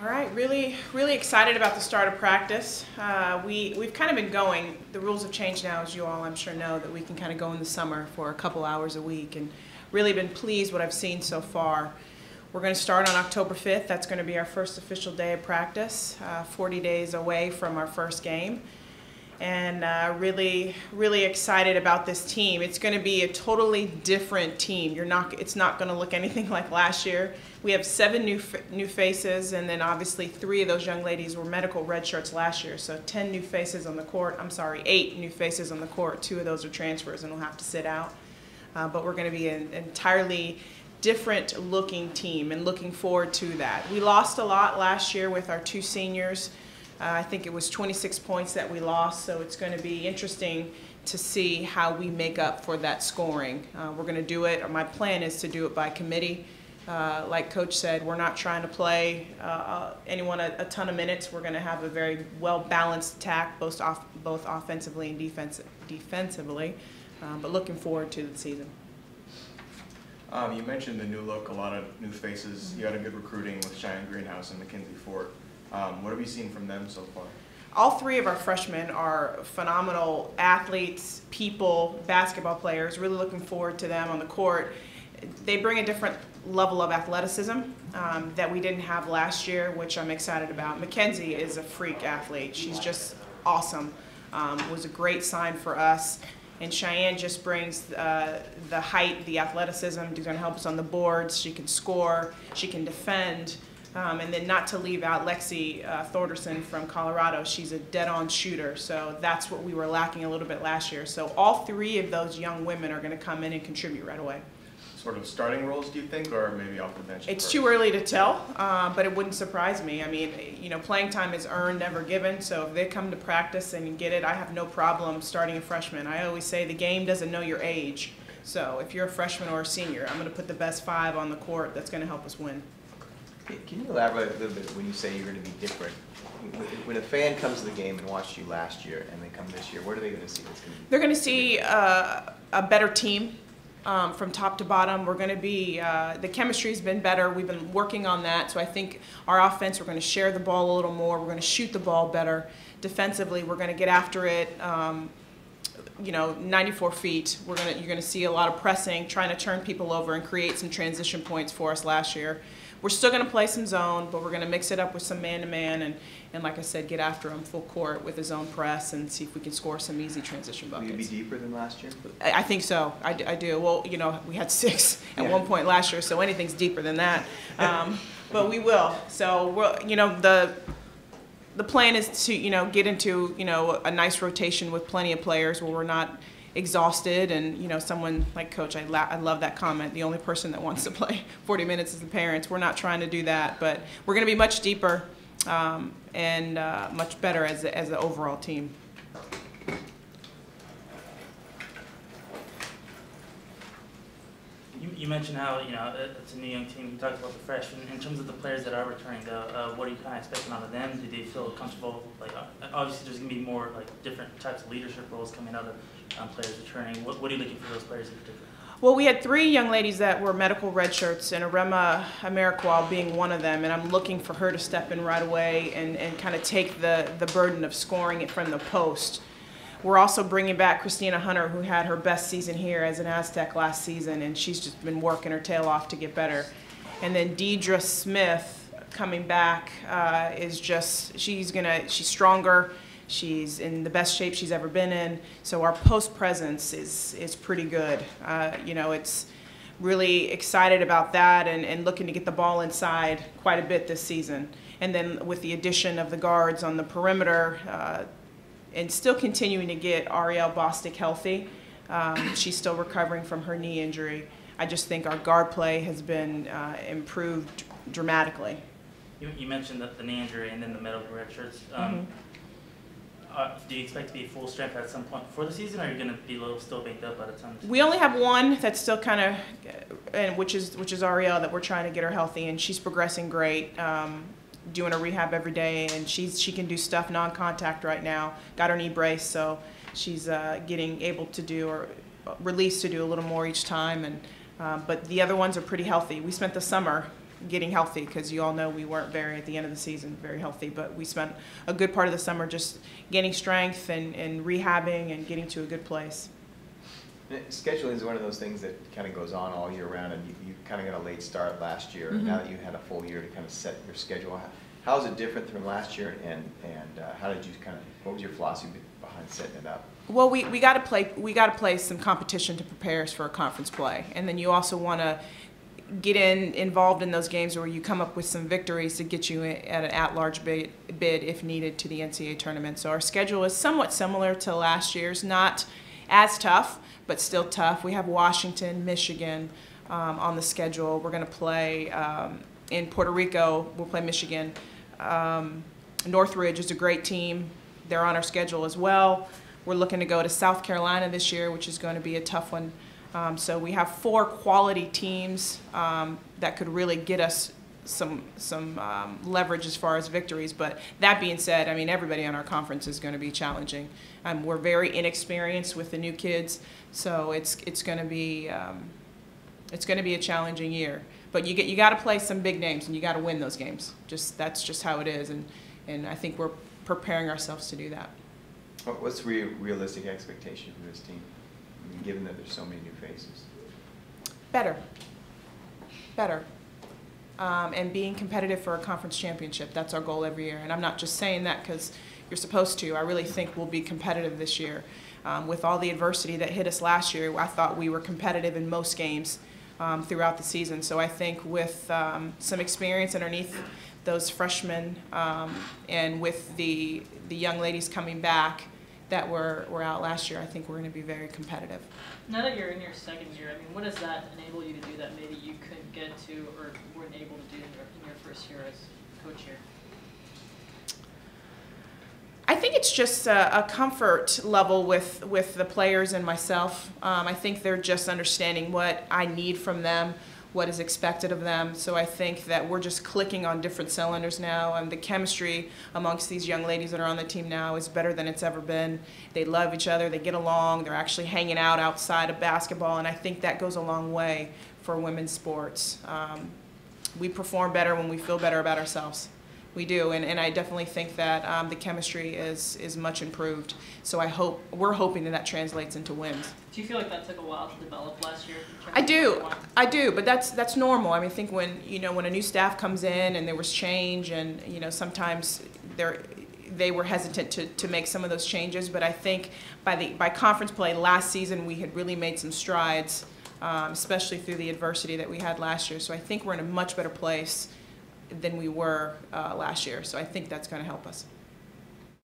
All right, really excited about the start of practice. We've kind of been going, the rules have changed now, as you all I'm sure know, that we can kind of go in the summer for a couple hours a week, and really been pleased what I've seen so far. We're going to start on October 5th. That's going to be our first official day of practice, 40 days away from our first game. And really excited about this team. It's going to be a totally different team. It's not going to look anything like last year. We have 7 new faces, and then obviously 3 of those young ladies were medical redshirts last year. So 10 new faces on the court. I'm sorry, 8 new faces on the court. 2 of those are transfers and will have to sit out. But we're going to be an entirely different looking team, and looking forward to that. We lost a lot last year with our 2 seniors. I think it was 26 points that we lost, so it's going to be interesting to see how we make up for that scoring. We're going to do it, or my plan is to do it by committee. Like Coach said, we're not trying to play anyone a ton of minutes. We're going to have a very well-balanced attack, both offensively and defensively, but looking forward to the season. You mentioned the new look, a lot of new faces. You had a good recruiting with Cheyenne Greenhouse and Mackenzie Fort. What have you seen from them so far? All 3 of our freshmen are phenomenal athletes, people, basketball players. Really looking forward to them on the court. They bring a different level of athleticism that we didn't have last year, which I'm excited about. Mackenzie is a freak athlete. She's just awesome. Was a great sign for us. And Cheyenne just brings the height, the athleticism. She's going to help us on the boards. She can score. She can defend. And then not to leave out Lexi Thorderson from Colorado. She's a dead-on shooter, so that's what we were lacking a little bit last year. So all 3 of those young women are going to come in and contribute right away. Sort of starting roles, do you think, or maybe off the bench? It's too early to tell, but it wouldn't surprise me. I mean, you know, playing time is earned, never given, so if they come to practice and get it, I have no problem starting a freshman. I always say the game doesn't know your age, so if you're a freshman or a senior, I'm going to put the best 5 on the court. That's going to help us win. Can you elaborate a little bit when you say you're going to be different? When a fan comes to the game and watched you last year and they come this year, what are they going to see? They're going to see a better team from top to bottom. We're going to be, the chemistry's been better. We've been working on that. So I think our offense, we're going to share the ball a little more. We're going to shoot the ball better. Defensively, we're going to get after it. You know, 94 feet. You're going to see a lot of pressing, trying to turn people over and create some transition points for us last year. We're still going to play some zone, but we're going to mix it up with some man-to-man and like I said, get after him full court with his own press and see if we can score some easy transition buckets. Will you be deeper than last year? I think so. I do. Well, you know, we had 6 at one point last year, so anything's deeper than that. But we will. So, you know, the plan is to, you know, get into, you know, a nice rotation with plenty of players where we're not exhausted, and you know, someone like Coach, I love that comment. The only person that wants to play 40 minutes is the parents. We're not trying to do that, but we're going to be much deeper and much better as an overall team. You mentioned how, you know, it's a new young team. You talked about the freshmen. In terms of the players that are returning, though, what are you kind of expecting out of them? Do they feel comfortable? Like, obviously, there's going to be more like different types of leadership roles coming out of players returning. What are you looking for those players in particular? Well, we had 3 young ladies that were medical redshirts, and Arema Ameriqual being one of them, and I'm looking for her to step in right away and kind of take the burden of scoring it from the post. We're also bringing back Christina Hunter, who had her best season here as an Aztec last season, and she's just been working her tail off to get better. And then Deidre Smith coming back is just, she's stronger. She's in the best shape she's ever been in. So our post presence is pretty good. You know, it's really excited about that and looking to get the ball inside quite a bit this season. And then with the addition of the guards on the perimeter, and still continuing to get Ariel Bostic healthy. She's still recovering from her knee injury. I just think our guard play has been improved dramatically. You mentioned the knee injury and then the medical red shirts. Do you expect to be full strength at some point before the season, or are you going to be still baked up by the time? We only have one that's still kind of, which is Ariel, that we're trying to get her healthy, and she's progressing great. Doing a rehab every day, and she can do stuff non-contact right now. Got her knee brace, so she's getting able to do, or released to do a little more each time. And but the other ones are pretty healthy. We spent the summer getting healthy, because you all know we weren't at the end of the season, very healthy. But we spent a good part of the summer just gaining strength and rehabbing and getting to a good place. Scheduling is one of those things that kind of goes on all year round, and you kind of got a late start last year. Now that you had a full year to kind of set your schedule, how is it different from last year, and how did you what was your philosophy behind setting it up? Well, we got to play some competition to prepare us for a conference play, and then you also want to get involved in those games where you come up with some victories to get you at an at-large bid if needed to the NCAA tournament. So our schedule is somewhat similar to last year's, not as tough, but still tough. We have Washington, Michigan on the schedule. We're going to play in Puerto Rico. We'll play Michigan. Northridge is a great team. They're on our schedule as well. We're looking to go to South Carolina this year, which is going to be a tough one. So we have 4 quality teams that could really get us some leverage as far as victories. But that being said, I mean, everybody on our conference is going to be challenging. We're very inexperienced with the new kids, so it's going to be a challenging year. But you got to play some big names, and you got to win those games. That's just how it is, and I think we're preparing ourselves to do that. What's the realistic expectation for this team, I mean, given that there's so many new faces? Better. And being competitive for a conference championship. That's our goal every year. And I'm not just saying that because you're supposed to. I really think we'll be competitive this year. With all the adversity that hit us last year, I thought we were competitive in most games throughout the season. So I think with some experience underneath those freshmen and with the young ladies coming back that were out last year, I think we're going to be very competitive. Now that you're in your second year, I mean, what does that enable you to do that maybe you couldn't get to or weren't able to do in your first year as coach here? I think it's just a comfort level with the players and myself. I think they're just understanding what I need from them, what is expected of them. So I think that we're just clicking on different cylinders now, and the chemistry amongst these young ladies that are on the team now is better than it's ever been. They love each other, they get along, they're actually hanging out outside of basketball, and I think that goes a long way for women's sports. We perform better when we feel better about ourselves. We do, and I definitely think that the chemistry is much improved. So we're hoping that translates into wins. Do you feel like that took a while to develop last year? I do, but that's normal. I mean, I think when a new staff comes in and there was change, and sometimes they were hesitant to make some of those changes. But I think by conference play last season, we had really made some strides, especially through the adversity that we had last year. So I think we're in a much better place than we were last year. So I think that's going to help us.